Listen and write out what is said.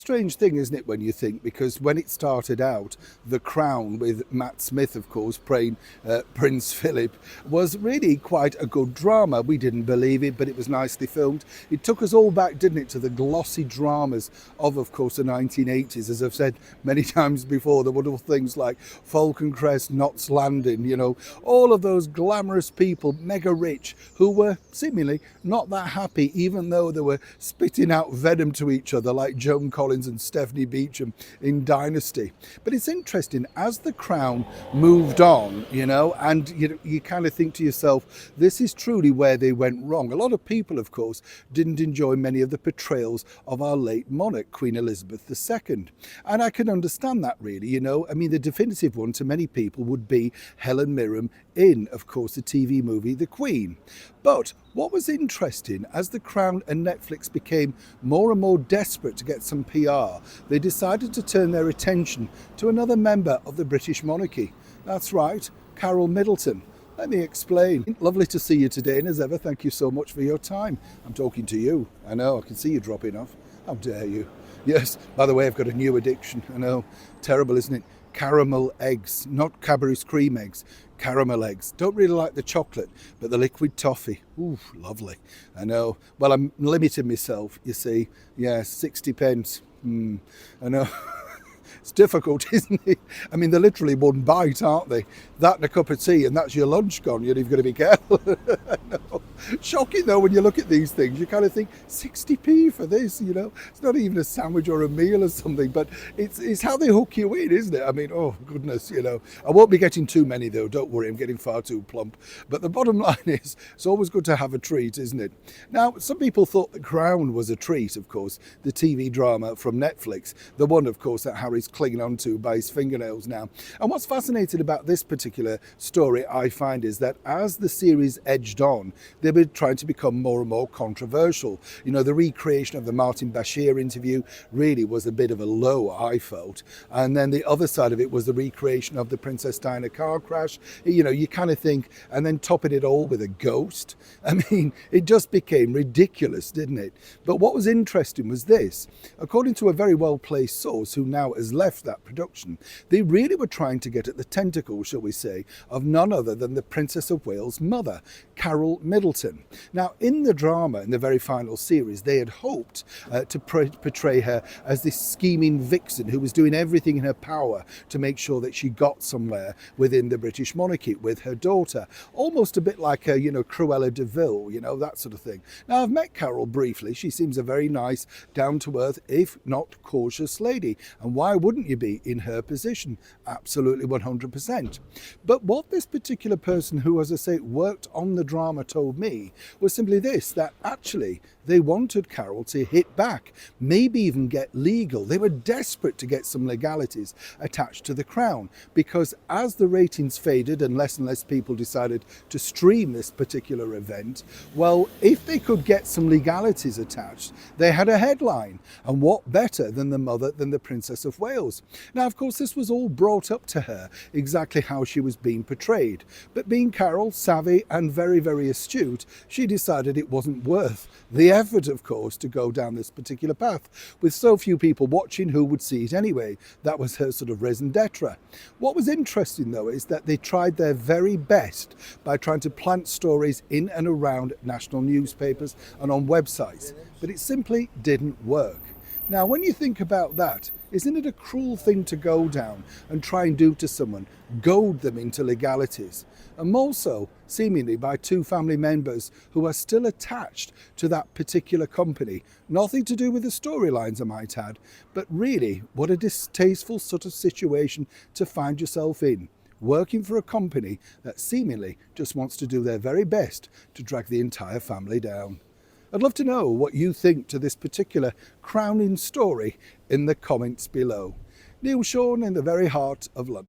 Strange thing, isn't it, when you think, because when it started out, The Crown, with Matt Smith, of course, playing Prince Philip, was really quite a good drama. We didn't believe it, but it was nicely filmed. It took us all back, didn't it, to the glossy dramas of course, the 1980s. As I've said many times before, the wonderful things like Falcon Crest, Knots Landing, all of those glamorous people, mega rich, who were seemingly not that happy, even though they were spitting out venom to each other, like Joan Collins and Stephanie Beacham in Dynasty. But it's interesting, as The Crown moved on, and you kind of think to yourself, this is truly where they went wrong. A lot of people, of course, didn't enjoy many of the portrayals of our late monarch, Queen Elizabeth II. And I can understand that, really. The definitive one to many people would be Helen Mirren in, of course, the TV movie The Queen. But what was interesting, as The Crown and Netflix became more and more desperate to get some PR, they decided to turn their attention to another member of the British monarchy. That's right, Carol Middleton. Let me explain. Lovely to see you today, and as ever, thank you so much for your time. I'm talking to you. I know, I can see you dropping off. How dare you? Yes, by the way, I've got a new addiction. I know, terrible, isn't it? Caramel eggs, not Cadbury's cream eggs, caramel eggs. Don't really like the chocolate, but the liquid toffee. Ooh, lovely. I know. Well, I'm limiting myself, you see. Yeah, 60 pence. I know. It's difficult, isn't it? They're literally one bite, aren't they? That and a cup of tea, and that's your lunch gone. You've got to be careful. No. Shocking, though, when you look at these things. You kind of think, 60p for this, It's not even a sandwich or a meal or something, but it's how they hook you in, isn't it? Oh, goodness, I won't be getting too many, though. Don't worry, I'm getting far too plump. But the bottom line is, it's always good to have a treat, isn't it? Now, some people thought The Crown was a treat, of course, the TV drama from Netflix. The one, of course, that Harry's clinging onto by his fingernails now. And what's fascinating about this particular story, I find, is that as the series edged on, they were trying to become more and more controversial. The recreation of the Martin Bashir interview really was a bit of a low, I felt. And then the other side of it was the recreation of the Princess Diana car crash. You kind of think, and then topping it all with a ghost. It just became ridiculous, didn't it? But what was interesting was this. According to a very well-placed source who now has left that production, they really were trying to get at the tentacles, shall we say, of none other than the Princess of Wales' mother, Carol Middleton. Now, in the drama, in the very final series, they had hoped to portray her as this scheming vixen who was doing everything in her power to make sure that she got somewhere within the British monarchy with her daughter. Almost a bit like a, Cruella de Vil, that sort of thing. Now, I've met Carol briefly. She seems a very nice, down-to-earth, if not cautious lady. And why wouldn't you be in her position? Absolutely 100%. But what this particular person who, as I say, worked on the drama told me was simply this, that actually they wanted Carol to hit back, maybe even get legal. They were desperate to get some legalities attached to The Crown, because as the ratings faded and less people decided to stream this particular event, well, if they could get some legalities attached, they had a headline. And what better than the Princess of Wales? Now, of course, this was all brought up to her, exactly how she was being portrayed. But being Carol, savvy and very, very astute, she decided it wasn't worth the effort, of course, to go down this particular path. With so few people watching, who would see it anyway? That was her sort of raison d'etre. What was interesting, though, is that they tried their very best by trying to plant stories in and around national newspapers and on websites, but it simply didn't work. Now, when you think about that, isn't it a cruel thing to go down and try and do to someone, goad them into legalities? And more so, seemingly, by two family members who are still attached to that particular company. Nothing to do with the storylines, I might add, but really, what a distasteful sort of situation to find yourself in, working for a company that seemingly just wants to do their very best to drag the entire family down. I'd love to know what you think to this particular crowning story in the comments below. Neil Sean in the very heart of London.